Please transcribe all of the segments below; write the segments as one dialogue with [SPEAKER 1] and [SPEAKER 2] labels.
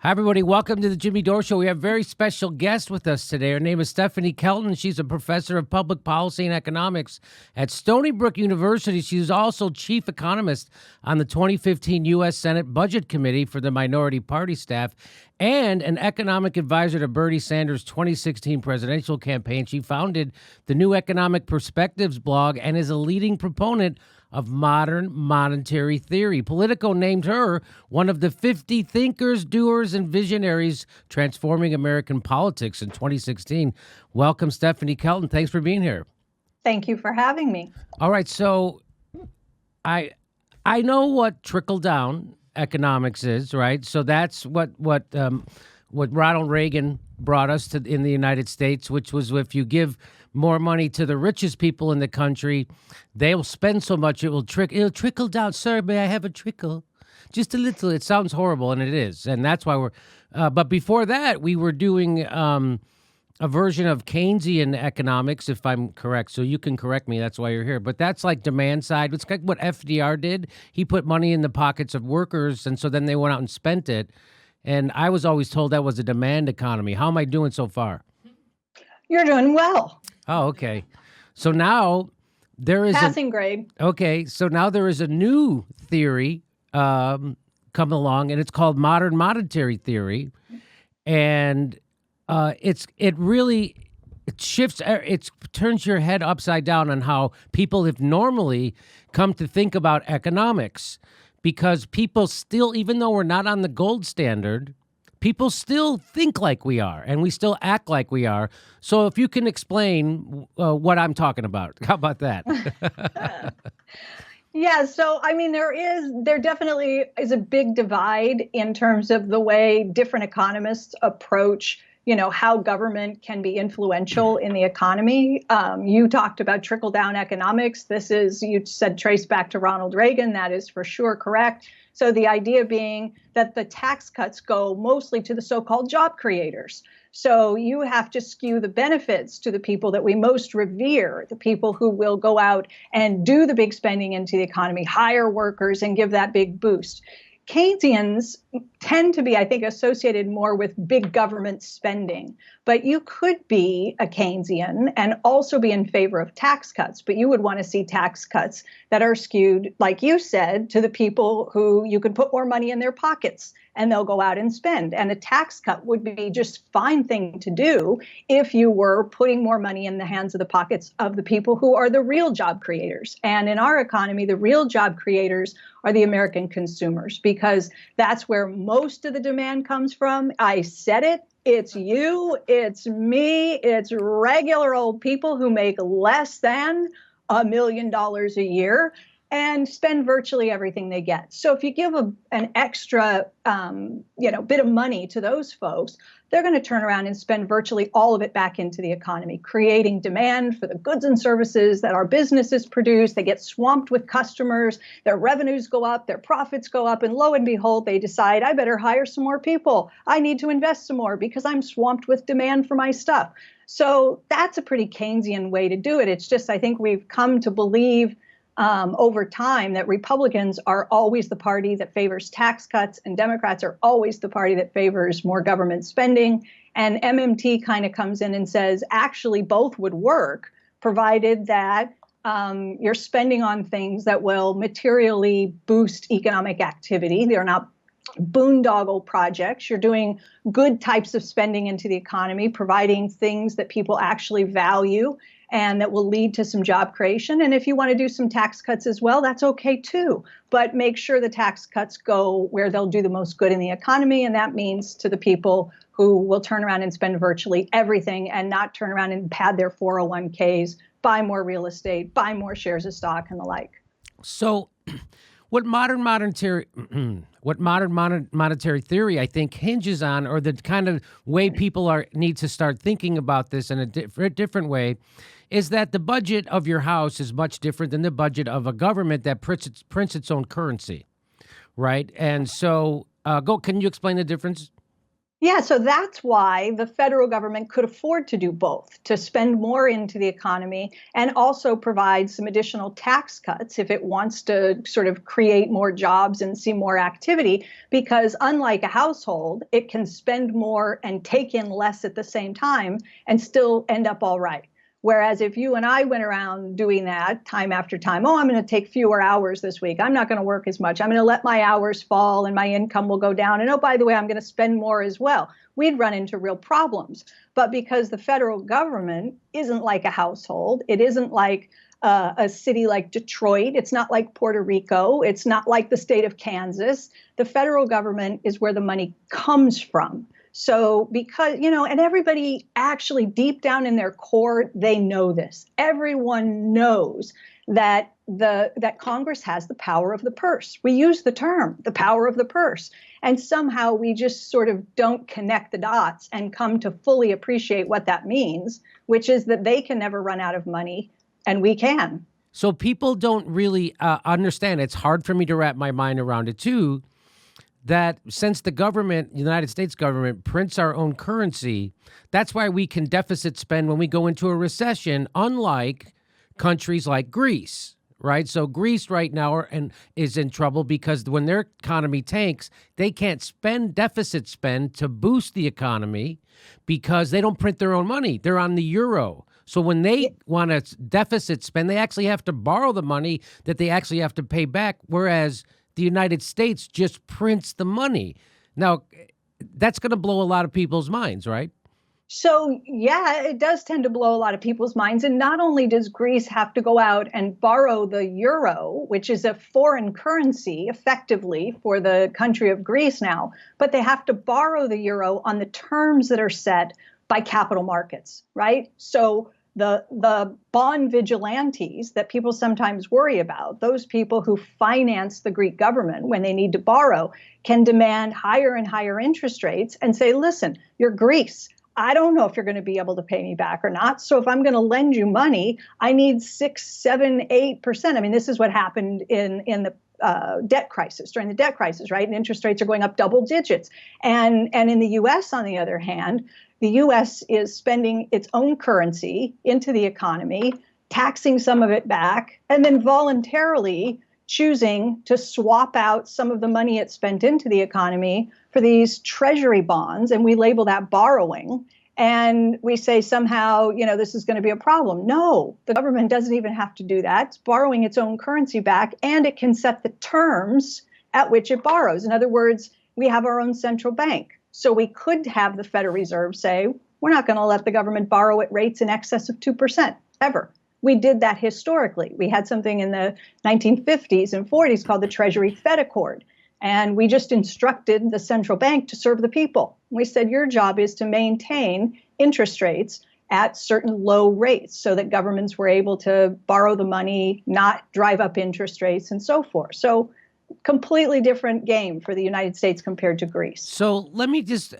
[SPEAKER 1] Hi, everybody. Welcome to the Jimmy Dore Show. We have a very special guest with us today. Her name is Stephanie Kelton. She's a professor of public policy and economics at Stony Brook University. She's also chief economist on the 2015 U.S. Senate Budget Committee for the Minority Party staff and an economic advisor to Bernie Sanders' 2016 presidential campaign. She founded the New Economic Perspectives blog and is a leading proponent of modern monetary theory. Politico named her one of the 50 thinkers, doers, and visionaries transforming American politics in 2016. Welcome, Stephanie Kelton. Thanks for being here.
[SPEAKER 2] Thank you for having me.
[SPEAKER 1] All right, so I know what trickle-down economics is, right? So that's what Ronald Reagan brought us to in the United States, which was if you give more money to the richest people in the country, they will spend so much it'll trickle down. Sir, may I have a trickle? Just a little. It sounds horrible, and it is, and that's why we're. But before that, we were doing a version of Keynesian economics, if I'm correct. So you can correct me. That's why you're here. But that's like demand side. It's like what FDR did. He put money in the pockets of workers, and so then they went out and spent it. And I was always told that was a demand economy. How am I doing so far?
[SPEAKER 2] You're doing well.
[SPEAKER 1] Oh, okay. So now there is
[SPEAKER 2] passing grade.
[SPEAKER 1] Okay, so now there is a new theory coming along, and it's called modern monetary theory, and it shifts, it turns your head upside down on how people have normally come to think about economics, because people still, even though we're not on the gold standard, people still think like we are, and we still act like we are. So if you can explain what I'm talking about, how about that?
[SPEAKER 2] Yeah, so I mean, there definitely is a big divide in terms of the way different economists approach, how government can be influential in the economy. You talked about trickle-down economics. You said trace back to Ronald Reagan. That is for sure correct. So the idea being that the tax cuts go mostly to the so-called job creators. So you have to skew the benefits to the people that we most revere, the people who will go out and do the big spending into the economy, hire workers, and give that big boost. Keynesians tend to be, I think, associated more with big government spending. But you could be a Keynesian and also be in favor of tax cuts. But you would want to see tax cuts that are skewed, like you said, to the people who you can put more money in their pockets and they'll go out and spend. And a tax cut would be just fine thing to do if you were putting more money in the hands of the pockets of the people who are the real job creators. And in our economy, the real job creators are the American consumers, because that's where most of the demand comes from. I said it. It's you, it's me, it's regular old people who make less than $1 million a year and spend virtually everything they get. So if you give an extra, bit of money to those folks, they're going to turn around and spend virtually all of it back into the economy, creating demand for the goods and services that our businesses produce. They get swamped with customers, their revenues go up, their profits go up, and lo and behold, they decide, I better hire some more people. I need to invest some more because I'm swamped with demand for my stuff. So that's a pretty Keynesian way to do it. It's just, I think we've come to believe over time that Republicans are always the party that favors tax cuts and Democrats are always the party that favors more government spending. And MMT kind of comes in and says, actually, both would work, provided that you're spending on things that will materially boost economic activity. They're not boondoggle projects. You're doing good types of spending into the economy, providing things that people actually value and that will lead to some job creation. And if you want to do some tax cuts as well, that's okay too. But make sure the tax cuts go where they'll do the most good in the economy. And that means to the people who will turn around and spend virtually everything and not turn around and pad their 401ks, buy more real estate, buy more shares of stock and the like.
[SPEAKER 1] So what modern monetary theory, I think, hinges on, or the kind of way people need to start thinking about this in a different way, is that the budget of your house is much different than the budget of a government that prints its own currency, right? And so, can you explain the difference?
[SPEAKER 2] Yeah, so that's why the federal government could afford to do both, to spend more into the economy and also provide some additional tax cuts if it wants to sort of create more jobs and see more activity. Because unlike a household, it can spend more and take in less at the same time and still end up all right. Whereas if you and I went around doing that time after time, oh, I'm going to take fewer hours this week. I'm not going to work as much. I'm going to let my hours fall and my income will go down. And oh, by the way, I'm going to spend more as well. We'd run into real problems. But because the federal government isn't like a household, it isn't like a city like Detroit, it's not like Puerto Rico, it's not like the state of Kansas. The federal government is where the money comes from. So because, and everybody actually deep down in their core, they know this. Everyone knows that that Congress has the power of the purse. We use the term, the power of the purse. And somehow we just sort of don't connect the dots and come to fully appreciate what that means, which is that they can never run out of money and we can.
[SPEAKER 1] So people don't really understand. It's hard for me to wrap my mind around it too, that since the government, the United States government, prints our own currency, that's why we can deficit spend when we go into a recession, unlike countries like Greece, right? So Greece right now is in trouble because when their economy tanks, they can't deficit spend to boost the economy because they don't print their own money. They're on the euro. So when they want to deficit spend, they actually have to borrow the money that they actually have to pay back, whereas the United States just prints the money. Now, that's going to blow a lot of people's minds, right?
[SPEAKER 2] So, yeah, it does tend to blow a lot of people's minds. And not only does Greece have to go out and borrow the euro, which is a foreign currency effectively for the country of Greece now, but they have to borrow the euro on the terms that are set by capital markets, right? So the bond vigilantes that people sometimes worry about, those people who finance the Greek government when they need to borrow, can demand higher and higher interest rates and say, listen, you're Greece. I don't know if you're going to be able to pay me back or not. So if I'm going to lend you money, I need 6, 7, 8%. I mean, this is what happened in the debt crisis, during the debt crisis, right? And interest rates are going up double digits. And in the US, on the other hand, the US is spending its own currency into the economy, taxing some of it back, and then voluntarily choosing to swap out some of the money it spent into the economy for these treasury bonds. And we label that borrowing. And we say somehow, this is going to be a problem. No, the government doesn't even have to do that. It's borrowing its own currency back, and it can set the terms at which it borrows. In other words, we have our own central bank. So we could have the Federal Reserve say, we're not going to let the government borrow at rates in excess of 2% ever. We did that historically. We had something in the 1950s and 40s called the Treasury Fed Accord. And we just instructed the central bank to serve the people. We said, your job is to maintain interest rates at certain low rates so that governments were able to borrow the money, not drive up interest rates, and so forth. So completely different game for the United States compared to Greece.
[SPEAKER 1] So let me just,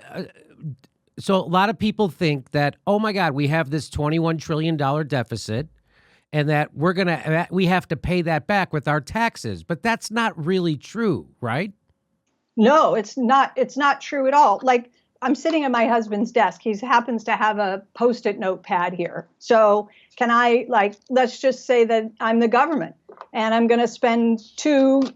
[SPEAKER 1] so a lot of people think that, oh my God, we have this $21 trillion deficit and that we have to pay that back with our taxes. But that's not really true, right?
[SPEAKER 2] No, it's not true at all. Like, I'm sitting at my husband's desk. He happens to have a Post-it notepad here. So can I, let's just say that I'm the government and I'm going to spend $2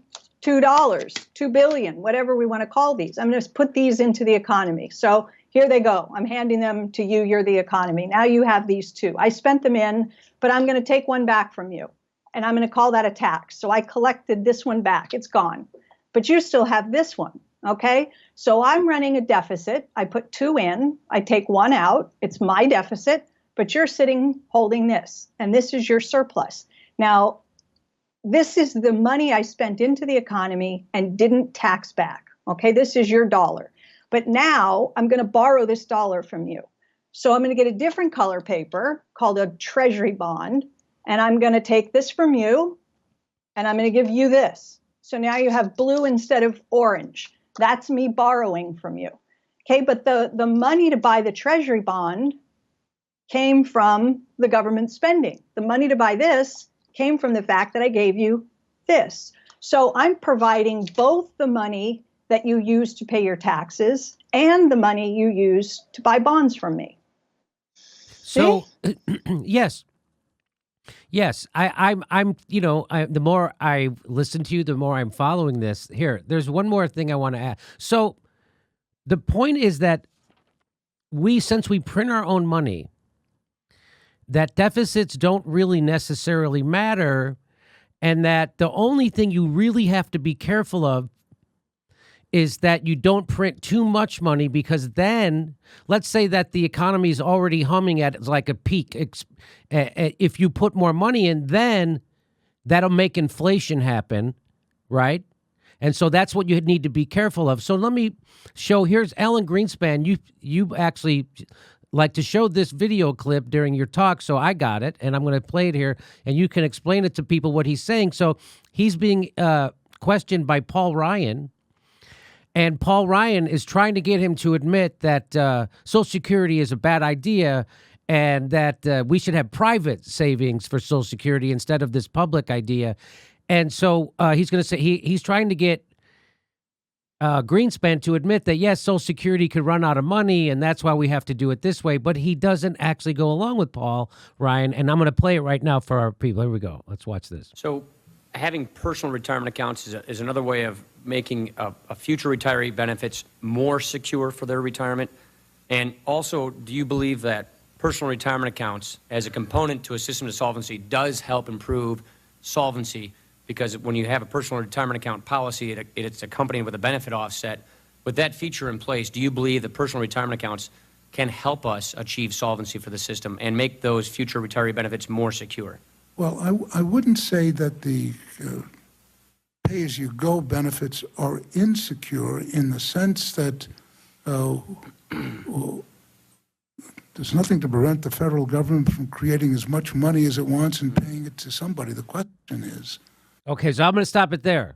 [SPEAKER 2] billion, whatever we want to call these. I'm going to put these into the economy. So here they go. I'm handing them to you. You're the economy. Now you have these two. I spent them in, but I'm going to take one back from you. And I'm going to call that a tax. So I collected this one back. It's gone. But you still have this one. Okay. So I'm running a deficit. I put 2 in. I take 1 out. It's my deficit. But you're sitting holding this. And this is your surplus. Now, this is the money I spent into the economy and didn't tax back. Okay. This is your dollar. But now I'm going to borrow this dollar from you. So I'm going to get a different color paper called a treasury bond. And I'm going to take this from you. And I'm going to give you this. So now you have blue instead of orange. That's me borrowing from you. Okay, but the money to buy the treasury bond came from the government spending. The money to buy this came from the fact that I gave you this. So I'm providing both the money that you use to pay your taxes and the money you use to buy bonds from me.
[SPEAKER 1] So, yes. Yes, I'm, the more I listen to you, the more I'm following this. Here, there's one more thing I want to add. So the point is that since we print our own money, that deficits don't really necessarily matter, and that the only thing you really have to be careful of is that you don't print too much money, because then, let's say that the economy is already humming at like a peak. If you put more money in, then that'll make inflation happen, right? And so that's what you need to be careful of. So let me show, here's Alan Greenspan. You actually like to show this video clip during your talk, so I got it, and I'm going to play it here, and you can explain it to people what he's saying. So he's being questioned by Paul Ryan, and Paul Ryan is trying to get him to admit that Social Security is a bad idea, and that we should have private savings for Social Security instead of this public idea. And so he's going to say he's trying to get Greenspan to admit that, yes, Social Security could run out of money, and that's why we have to do it this way. But he doesn't actually go along with Paul Ryan, and I'm going to play it right now for our people. Here we go. Let's watch this.
[SPEAKER 3] So having personal retirement accounts is another way of making a future retiree benefits more secure for their retirement. And also, do you believe that personal retirement accounts as a component to a system of solvency does help improve solvency? Because when you have a personal retirement account policy, it's accompanied with a benefit offset. With that feature in place, do you believe that personal retirement accounts can help us achieve solvency for the system and make those future retiree benefits more secure?
[SPEAKER 4] Well, I wouldn't say that the pay-as-you-go benefits are insecure in the sense that there's nothing to prevent the federal government from creating as much money as it wants and paying it to somebody. The question is...
[SPEAKER 1] Okay, so I'm going to stop it there.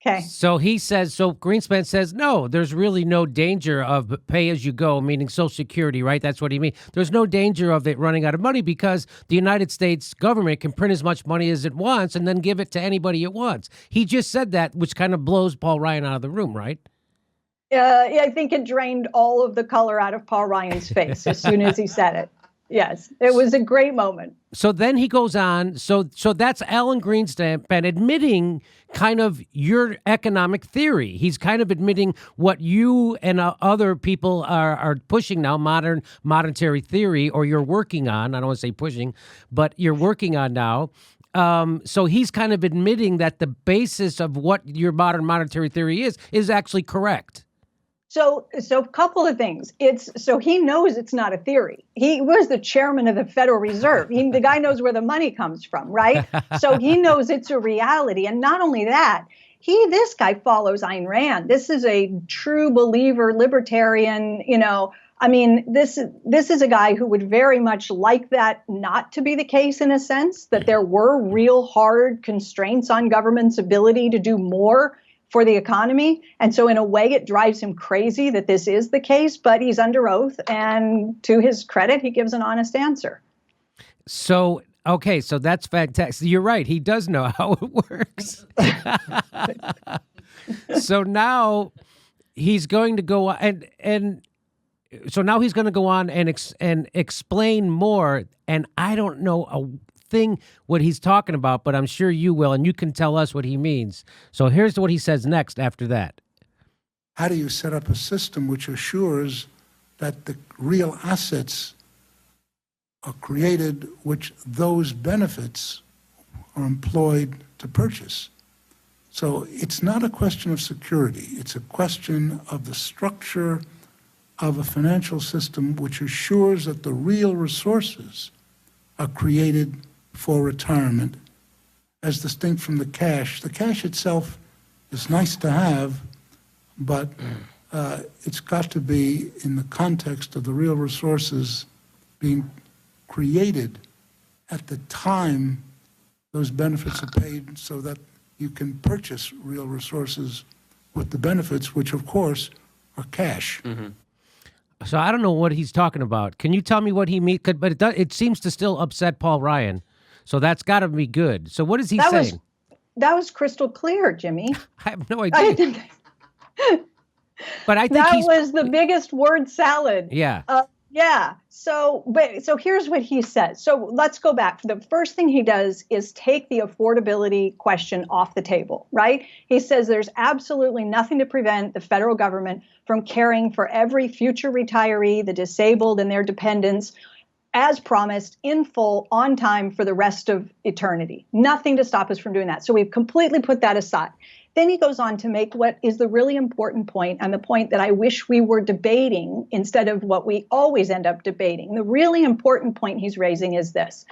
[SPEAKER 2] Okay.
[SPEAKER 1] So Greenspan says, no, there's really no danger of pay-as-you-go, meaning Social Security, right? That's what he means. There's no danger of it running out of money because the United States government can print as much money as it wants and then give it to anybody it wants. He just said that, which kind of blows Paul Ryan out of the room, right?
[SPEAKER 2] Yeah, I think it drained all of the color out of Paul Ryan's face as soon as he said it. Yes, it was a great moment.
[SPEAKER 1] So then he goes on. So that's Alan Greenspan admitting kind of your economic theory. He's kind of admitting what you and other people are pushing now, modern monetary theory, or you're working on. I don't want to say pushing, but you're working on now. So he's kind of admitting that the basis of what your modern monetary theory is actually correct.
[SPEAKER 2] So a couple of things. So he knows it's not a theory. He was the chairman of the Federal Reserve. The guy knows where the money comes from, right? So he knows it's a reality. And not only that, this guy follows Ayn Rand. This is a true believer, libertarian, I mean, this is a guy who would very much like that not to be the case, in a sense, that there were real hard constraints on government's ability to do more for the economy. And so in a way, it drives him crazy that this is the case, but he's under oath. And to his credit, he gives an honest answer.
[SPEAKER 1] So, okay, so that's fantastic. You're right. He does know how it works. So now he's going to go on so now he's going to go on and explain more. And I don't know a thing what he's talking about, but I'm sure you will, and you can tell us what he means. So here's what he says next after that.
[SPEAKER 4] How do you set up a system which assures that the real assets are created, which those benefits are employed to purchase? So it's not a question of security. It's a question of the structure of a financial system which assures that the real resources are created for retirement, as distinct from the cash. The cash itself is nice to have, but it's got to be in the context of the real resources being created at the time those benefits are paid, so that you can purchase real resources with the benefits, which of course are cash.
[SPEAKER 3] Mm-hmm.
[SPEAKER 1] So I don't know what he's talking about. Can you tell me what he means? But it seems to still upset Paul Ryan. So that's got to be good. So what is he saying?
[SPEAKER 2] That was crystal clear, Jimmy.
[SPEAKER 1] I have no idea. But I think
[SPEAKER 2] that was the biggest word salad.
[SPEAKER 1] Yeah.
[SPEAKER 2] Yeah. So here's what he says. So let's go back. The first thing he does is take the affordability question off the table, right? He says there's absolutely nothing to prevent the federal government from caring for every future retiree, the disabled and their dependents, as promised, in full, on time for the rest of eternity. Nothing to stop us from doing that. So we've completely put that aside. Then he goes on to make what is the really important point, and the point that I wish we were debating instead of what we always end up debating. The really important point he's raising is this.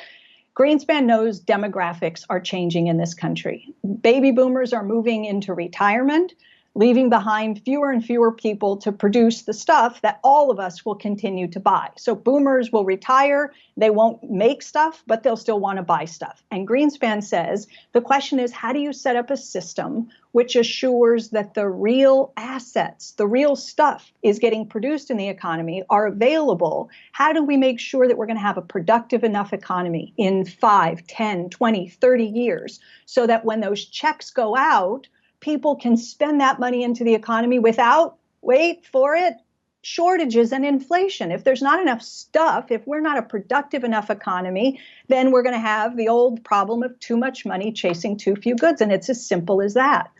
[SPEAKER 2] Greenspan knows demographics are changing in this country. Baby boomers are moving into retirement, leaving behind fewer and fewer people to produce the stuff that all of us will continue to buy. So boomers will retire, they won't make stuff, but they'll still want to buy stuff. And Greenspan says, the question is, how do you set up a system which assures that the real assets, the real stuff is getting produced in the economy, are available? How do we make sure that we're going to have a productive enough economy in 5, 10, 20, 30 years so that when those checks go out, people can spend that money into the economy without, wait for it, shortages and inflation. If there's not enough stuff, if we're not a productive enough economy, then we're going to have the old problem of too much money chasing too few goods. And it's as simple as that.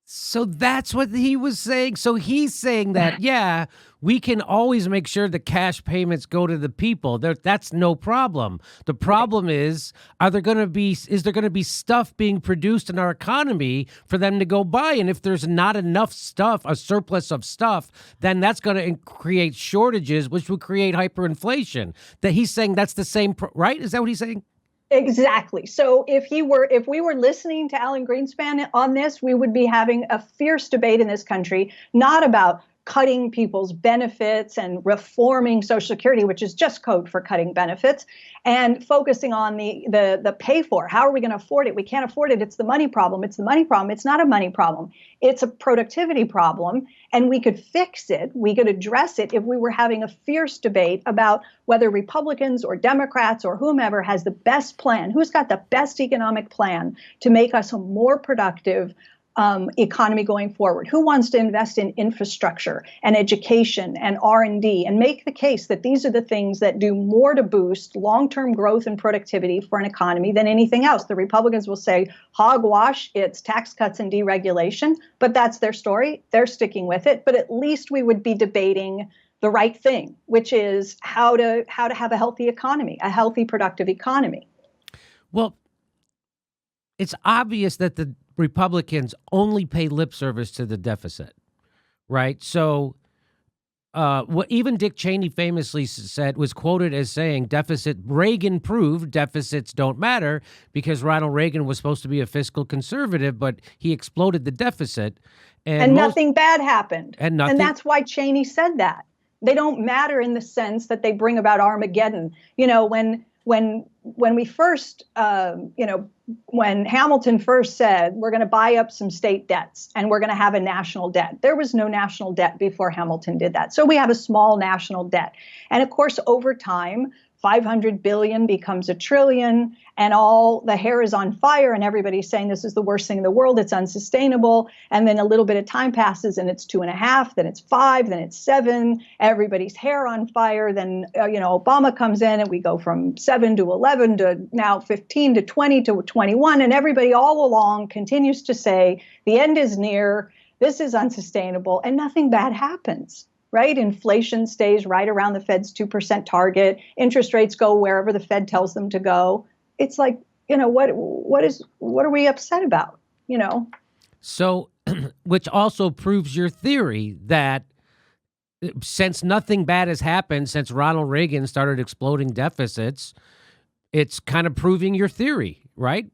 [SPEAKER 1] So that's what he was saying. So he's saying that, yeah, we can always make sure the cash payments go to the people. That's no problem. The problem is, is there going to be stuff being produced in our economy for them to go buy? And if there's not enough stuff, a surplus of stuff, then that's going to create shortages, which will create hyperinflation. That he's saying that's the same, right? Is that what he's saying?
[SPEAKER 2] Exactly. So if we were listening to Alan Greenspan on this, we would be having a fierce debate in this country, not about cutting people's benefits and reforming Social Security, which is just code for cutting benefits, and focusing on the pay for. How are we going to afford it? We can't afford it. It's the money problem. It's the money problem. It's not a money problem. It's a productivity problem. And we could fix it. We could address it if we were having a fierce debate about whether Republicans or Democrats or whomever has the best plan, who's got the best economic plan to make us a more productive economy going forward. Who wants to invest in infrastructure and education and R&D and make the case that these are the things that do more to boost long-term growth and productivity for an economy than anything else? The Republicans will say, hogwash, it's tax cuts and deregulation, but that's their story. They're sticking with it. But at least we would be debating the right thing, which is how to have a healthy economy, a healthy, productive economy.
[SPEAKER 1] Well, it's obvious that the Republicans only pay lip service to the deficit, right? So what even Dick Cheney famously said, was quoted as saying, Reagan proved deficits don't matter, because Ronald Reagan was supposed to be a fiscal conservative, but he exploded the deficit.
[SPEAKER 2] And nothing bad happened.
[SPEAKER 1] And
[SPEAKER 2] that's why Cheney said that. They don't matter in the sense that they bring about Armageddon. You know, when we first, when Hamilton first said, we're going to buy up some state debts and we're going to have a national debt, there was no national debt before Hamilton did that. So we have a small national debt. And of course, over time, 500 billion becomes $1 trillion, and all the hair is on fire, and everybody's saying this is the worst thing in the world, it's unsustainable. And then a little bit of time passes and it's 2.5, then it's 5, then it's 7, everybody's hair on fire. Then, Obama comes in and we go from 7 to 11 to now 15 to 20 to 21. And everybody all along continues to say the end is near, this is unsustainable, and nothing bad happens. Right? Inflation stays right around the Fed's 2% target. Interest rates go wherever the Fed tells them to go. It's like, what are we upset about?
[SPEAKER 1] So, which also proves your theory that since nothing bad has happened since Ronald Reagan started exploding deficits, it's kind of proving your theory, right?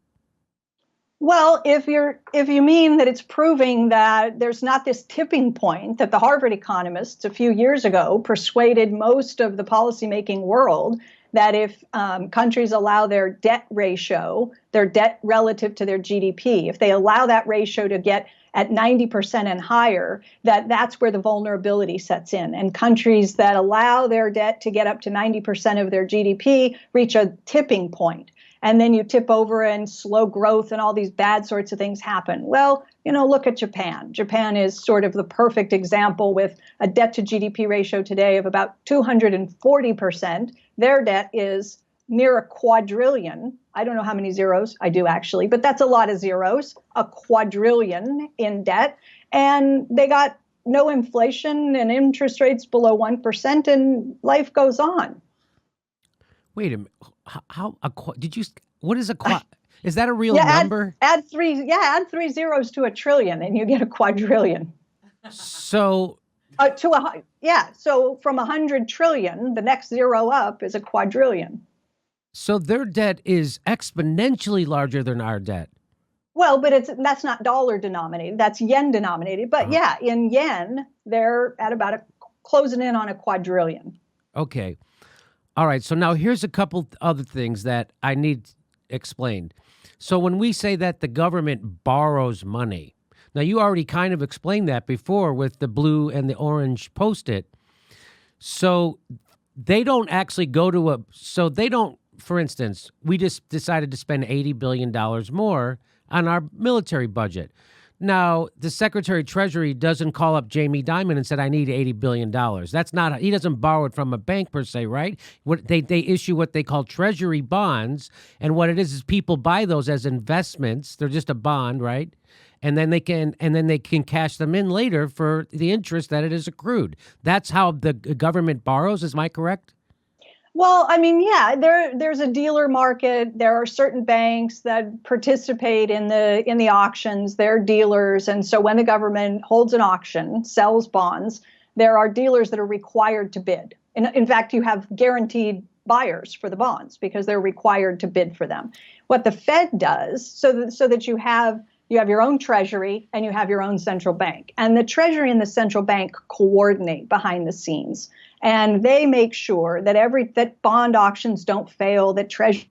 [SPEAKER 2] Well, if you mean that it's proving that there's not this tipping point that the Harvard economists a few years ago persuaded most of the policymaking world that if countries allow their debt relative to their GDP, if they allow that ratio to get at 90% and higher, that's where the vulnerability sets in. And countries that allow their debt to get up to 90% of their GDP reach a tipping point. and then you tip over and slow growth and all these bad sorts of things happen. Well, look at Japan. Japan is sort of the perfect example with a debt to GDP ratio today of about 240%. Their debt is near a quadrillion. I don't know how many zeros. I do actually, but that's a lot of zeros. A quadrillion in debt. And they got no inflation and interest rates below 1%, and life goes on.
[SPEAKER 1] Wait a minute. What is a quad? Is that a real
[SPEAKER 2] Yeah,
[SPEAKER 1] number?
[SPEAKER 2] Add three zeros to a trillion and you get a quadrillion.
[SPEAKER 1] So
[SPEAKER 2] So from 100 trillion, the next zero up is a quadrillion.
[SPEAKER 1] So their debt is exponentially larger than our debt.
[SPEAKER 2] Well, but that's not dollar denominated. That's yen denominated. But yeah, in yen, they're at about closing in on a quadrillion.
[SPEAKER 1] Okay. All right. So now here's a couple other things that I need explained. So when we say that the government borrows money, now you already kind of explained that before with the blue and the orange Post-it. So they don't actually for instance, we just decided to spend $80 billion more on our military budget. Now, the Secretary of Treasury doesn't call up Jamie Dimon and said, I need $80 billion. That's not, he doesn't borrow it from a bank per se, right? They issue what they call Treasury bonds. And what it is people buy those as investments. They're just a bond, right? And then they can cash them in later for the interest that it is accrued. That's how the government borrows. Is my correct?
[SPEAKER 2] Well, I mean, yeah, there's a dealer market. There are certain banks that participate in the auctions. They're dealers, and so when the government holds an auction, sells bonds, there are dealers that are required to bid. In fact, you have guaranteed buyers for the bonds because they're required to bid for them. What the Fed does, so that you have your own treasury and you have your own central bank. And the treasury and the central bank coordinate behind the scenes. And they make sure that bond auctions don't fail, that treasury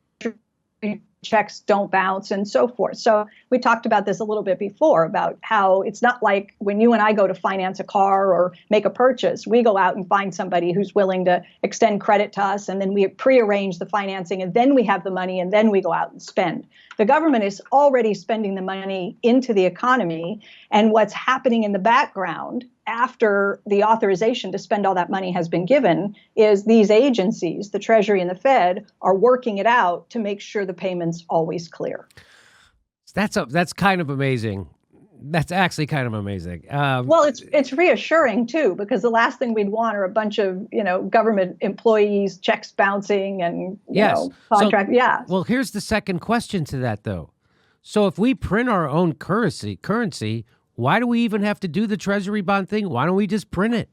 [SPEAKER 2] checks don't bounce, and so forth. So we talked about this a little bit before about how it's not like when you and I go to finance a car or make a purchase, we go out and find somebody who's willing to extend credit to us, and then we prearrange the financing, and then we have the money, and then we go out and spend. The government is already spending the money into the economy, and what's happening in the background after the authorization to spend all that money has been given is these agencies, the Treasury and the Fed, are working it out to make sure the payment's always clear.
[SPEAKER 1] That's kind of amazing. That's actually kind of amazing.
[SPEAKER 2] Well, it's reassuring too, because the last thing we'd want are a bunch of government employees, checks bouncing, and contract. Yeah.
[SPEAKER 1] Well, here's the second question to that though. So if we print our own currency, why do we even have to do the treasury bond thing? Why don't we just print it?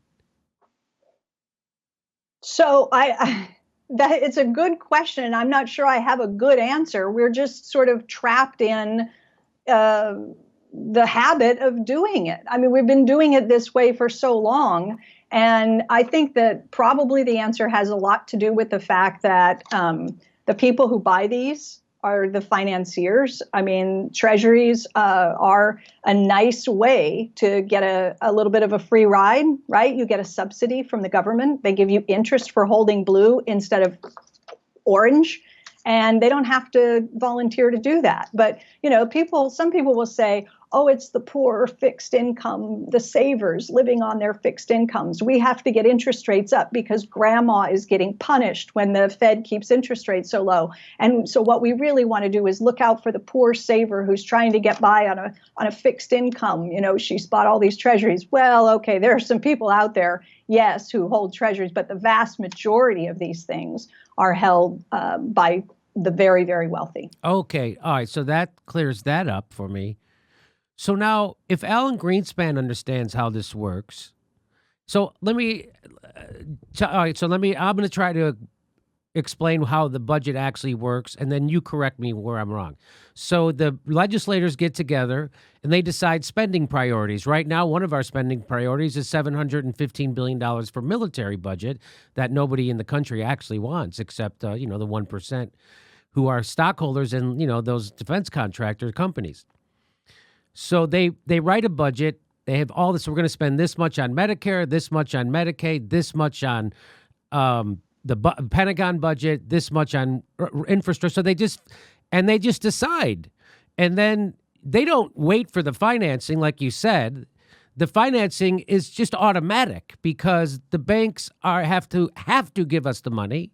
[SPEAKER 2] So it's a good question, and I'm not sure I have a good answer. We're just sort of trapped in the habit of doing it. I mean, we've been doing it this way for so long, and I think that probably the answer has a lot to do with the fact that the people who buy these are the financiers. I mean, treasuries are a nice way to get a little bit of a free ride, right? You get a subsidy from the government. They give you interest for holding blue instead of orange, and they don't have to volunteer to do that. But, some people will say, oh, it's the poor fixed income, the savers living on their fixed incomes. We have to get interest rates up because grandma is getting punished when the Fed keeps interest rates so low. And so what we really want to do is look out for the poor saver who's trying to get by on a fixed income. She's bought all these treasuries. Well, okay, there are some people out there, yes, who hold treasuries, but the vast majority of these things are held by the very, very wealthy.
[SPEAKER 1] Okay. All right. So that clears that up for me. So now, if Alan Greenspan understands how this works, I'm going to try to explain how the budget actually works, and then you correct me where I'm wrong. So the legislators get together, and they decide spending priorities. Right now, one of our spending priorities is $715 billion for military budget that nobody in the country actually wants, except, the 1% who are stockholders in, those defense contractor companies. So they write a budget. They have all this. We're going to spend this much on Medicare, this much on Medicaid, this much on Pentagon budget, this much on infrastructure. So they just decide, and then they don't wait for the financing, like you said. The financing is just automatic because the banks have to give us the money,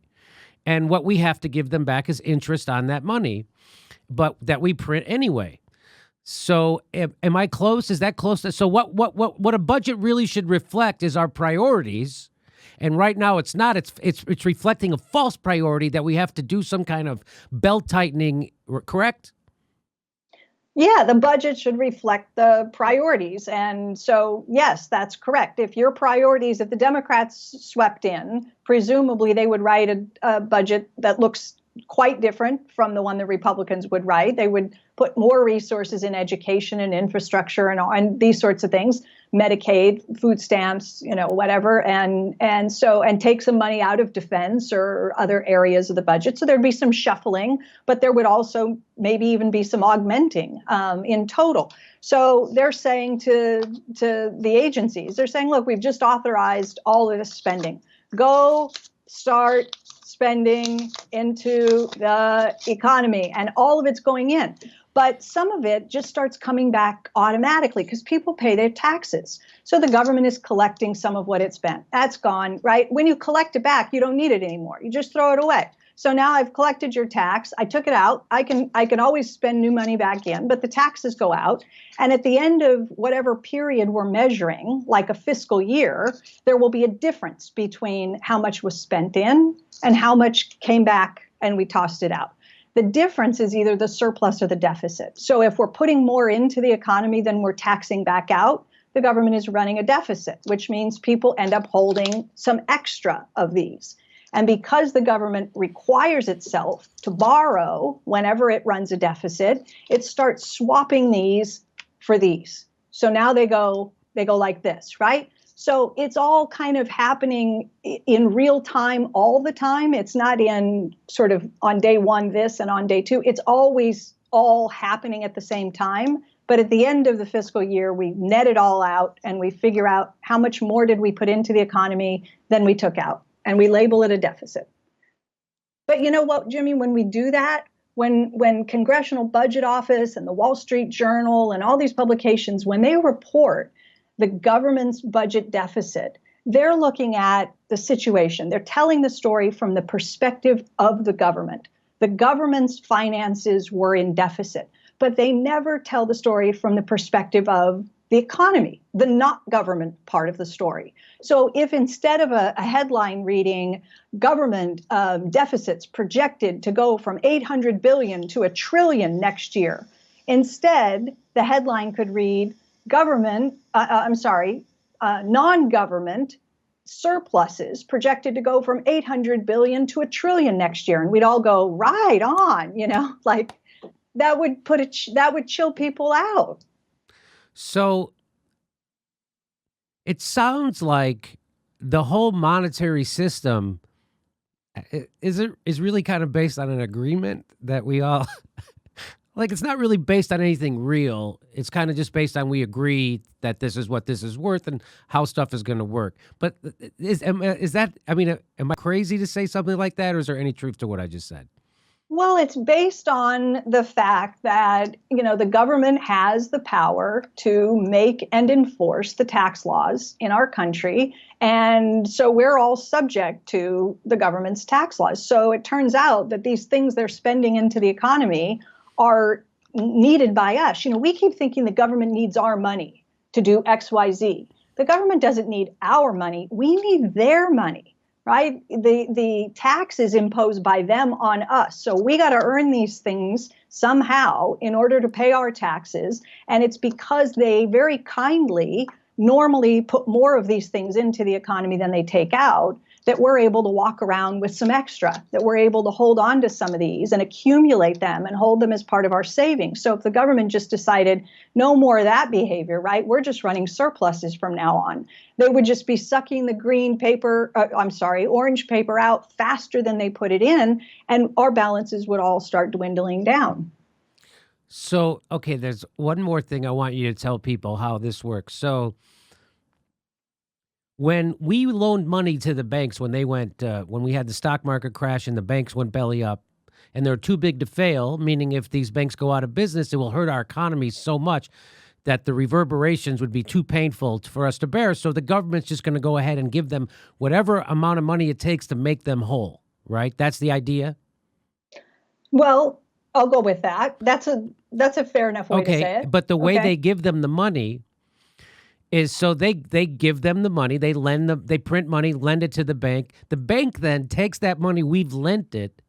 [SPEAKER 1] and what we have to give them back is interest on that money, but that we print anyway. So am I close? Is that close? So what a budget really should reflect is our priorities. And right now it's not. It's reflecting a false priority that we have to do some kind of belt tightening, correct?
[SPEAKER 2] Yeah, the budget should reflect the priorities. And so, yes, that's correct. If your priorities, if the Democrats swept in, presumably they would write a budget that looks quite different from the one the Republicans would write. They would put more resources in education and infrastructure and these sorts of things, Medicaid, food stamps, whatever, and take some money out of defense or other areas of the budget. So there'd be some shuffling, but there would also maybe even be some augmenting in total. So they're saying to the agencies, they're saying, look, we've just authorized all of this spending. Go start spending into the economy, and all of it's going in. But some of it just starts coming back automatically because people pay their taxes. So the government is collecting some of what it's spent. That's gone, right? When you collect it back, you don't need it anymore. You just throw it away. So now I've collected your tax. I took it out. I can always spend new money back in, but the taxes go out. And at the end of whatever period we're measuring, like a fiscal year, there will be a difference between how much was spent in and how much came back and we tossed it out. The difference is either the surplus or the deficit. So if we're putting more into the economy than we're taxing back out, the government is running a deficit, which means people end up holding some extra of these. And because the government requires itself to borrow whenever it runs a deficit, it starts swapping these for these. So now they go like this, right? So it's all kind of happening in real time all the time. It's not in sort of on day one this and on day two. It's always all happening at the same time. But at the end of the fiscal year, we net it all out and we figure out how much more did we put into the economy than we took out. And we label it a deficit. But you know what, Jimmy, when we do that, when Congressional Budget Office and the Wall Street Journal and all these publications, when they report the government's budget deficit, they're looking at the situation. They're telling the story from the perspective of the government. The government's finances were in deficit, but they never tell the story from the perspective of the economy, the not government part of the story. So if instead of a headline reading government deficits projected to go from 800 billion to $1 trillion next year, instead the headline could read non-government surpluses projected to go from 800 billion to $1 trillion next year, and we'd all go right on, like that would that would chill people out.
[SPEAKER 1] So it sounds like the whole monetary system is really kind of based on an agreement that we all like. It's not really based on anything real. It's kind of just based on we agree that this is what this is worth and how stuff is going to work. But is that? I mean, am I crazy to say something like that, or is there any truth to what I just said?
[SPEAKER 2] Well, it's based on the fact that, the government has the power to make and enforce the tax laws in our country. And so we're all subject to the government's tax laws. So it turns out that these things they're spending into the economy are needed by us. We keep thinking the government needs our money to do X, Y, Z. The government doesn't need our money. We need their money. Right? The tax is imposed by them on us. So we got to earn these things somehow in order to pay our taxes. And it's because they very kindly normally put more of these things into the economy than they take out that we're able to walk around with some extra, that we're able to hold on to some of these and accumulate them and hold them as part of our savings. So if the government just decided no more of that behavior, right, we're just running surpluses from now on, they would just be sucking the orange paper out faster than they put it in, and our balances would all start dwindling down.
[SPEAKER 1] So, okay, there's one more thing I want you to tell people how this works. So when we loaned money to the banks when they went, when we had the stock market crash and the banks went belly up, and they're too big to fail, meaning if these banks go out of business, it will hurt our economy so much that the reverberations would be too painful for us to bear. So the government's just going to go ahead and give them whatever amount of money it takes to make them whole, right? That's the idea?
[SPEAKER 2] Well, I'll go with that. That's a fair enough way to say it.
[SPEAKER 1] But the way
[SPEAKER 2] Okay.
[SPEAKER 1] they give them the money is so they give them the money, they print money, lend it to the bank. The bank then takes that money we've lent it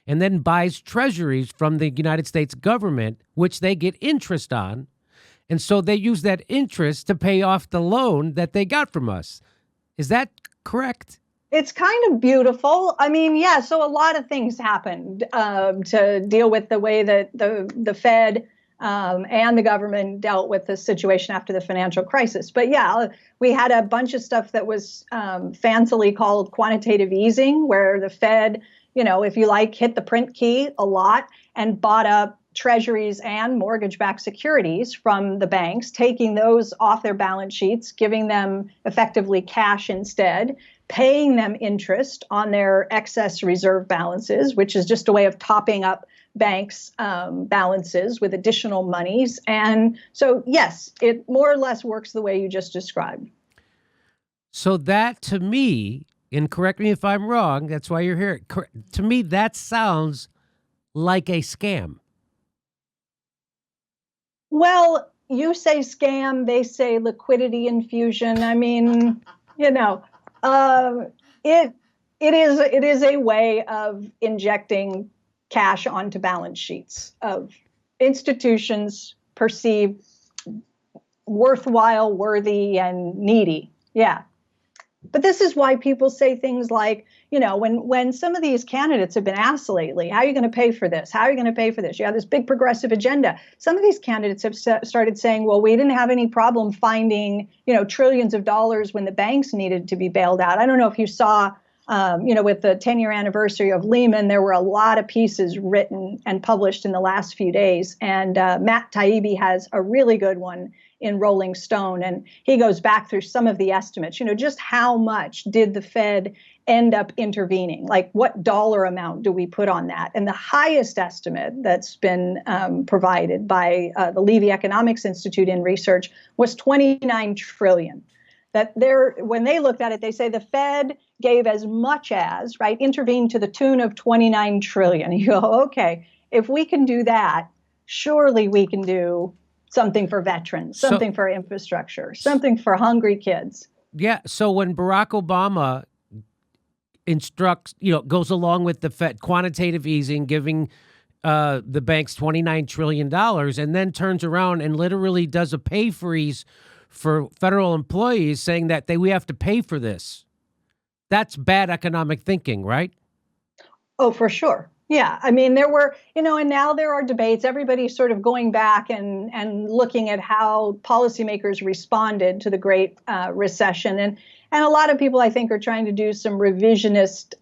[SPEAKER 1] and then buys treasuries from the United States government, which they get interest on. And so they use that interest to pay off the loan that they got from us. Is that correct?
[SPEAKER 2] It's kind of beautiful. I mean, yeah, so a lot of things happened to deal with the way that the Fed and the government dealt with the situation after the financial crisis. But yeah, we had a bunch of stuff that was fancily called quantitative easing, where the Fed, if you like, hit the print key a lot and bought up treasuries and mortgage-backed securities from the banks, taking those off their balance sheets, giving them effectively cash instead, paying them interest on their excess reserve balances, which is just a way of topping up banks' balances with additional monies. And so, yes, it more or less works the way you just described.
[SPEAKER 1] So that, to me, and correct me if I'm wrong, that's why you're here. To me, that sounds like a scam.
[SPEAKER 2] Well, you say scam, they say liquidity infusion. I mean, it is a way of injecting cash onto balance sheets of institutions perceived worthwhile, worthy, and needy. Yeah. But this is why people say things like, when some of these candidates have been asked lately, how are you going to pay for this? How are you going to pay for this? You have this big progressive agenda. Some of these candidates have started saying, well, we didn't have any problem finding, trillions of dollars when the banks needed to be bailed out. I don't know if you saw, with the 10-year anniversary of Lehman, there were a lot of pieces written and published in the last few days. And Matt Taibbi has a really good one in Rolling Stone. And he goes back through some of the estimates, just how much did the Fed end up intervening? Like, what dollar amount do we put on that? And the highest estimate that's been provided by the Levy Economics Institute in research was 29 trillion. When they looked at it, they say the Fed gave as much as, intervened to the tune of 29 trillion. You go, okay, if we can do that, surely we can do something for veterans, something for infrastructure, something for hungry kids.
[SPEAKER 1] Yeah. So when Barack Obama instructs, goes along with the Fed quantitative easing, giving the banks $29 trillion, and then turns around and literally does a pay freeze for federal employees, saying that we have to pay for this. That's bad economic thinking, right?
[SPEAKER 2] Oh, for sure. Yeah. I mean, there were, and now there are debates. Everybody's sort of going back and looking at how policymakers responded to the Great Recession. And a lot of people, I think, are trying to do some revisionist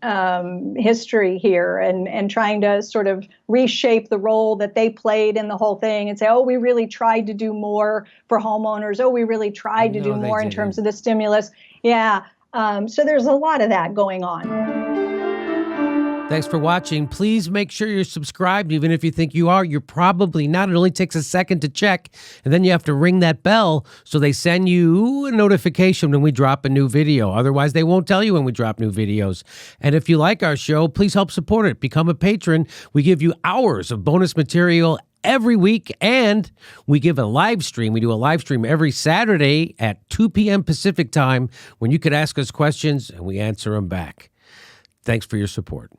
[SPEAKER 2] history here and trying to sort of reshape the role that they played in the whole thing and say, oh, we really tried to do more for homeowners. Oh, we really tried to do more in terms of the stimulus. Yeah. So there's a lot of that going on.
[SPEAKER 1] Thanks for watching. Please make sure you're subscribed. Even if you think you are, you're probably not. It only takes a second to check, and then you have to ring that bell so they send you a notification when we drop a new video. Otherwise, they won't tell you when we drop new videos. And if you like our show, please help support it. Become a patron. We give you hours of bonus material every week, and we give a live stream. We do a live stream every Saturday at 2 p.m. Pacific time when you could ask us questions and we answer them back. Thanks for your support.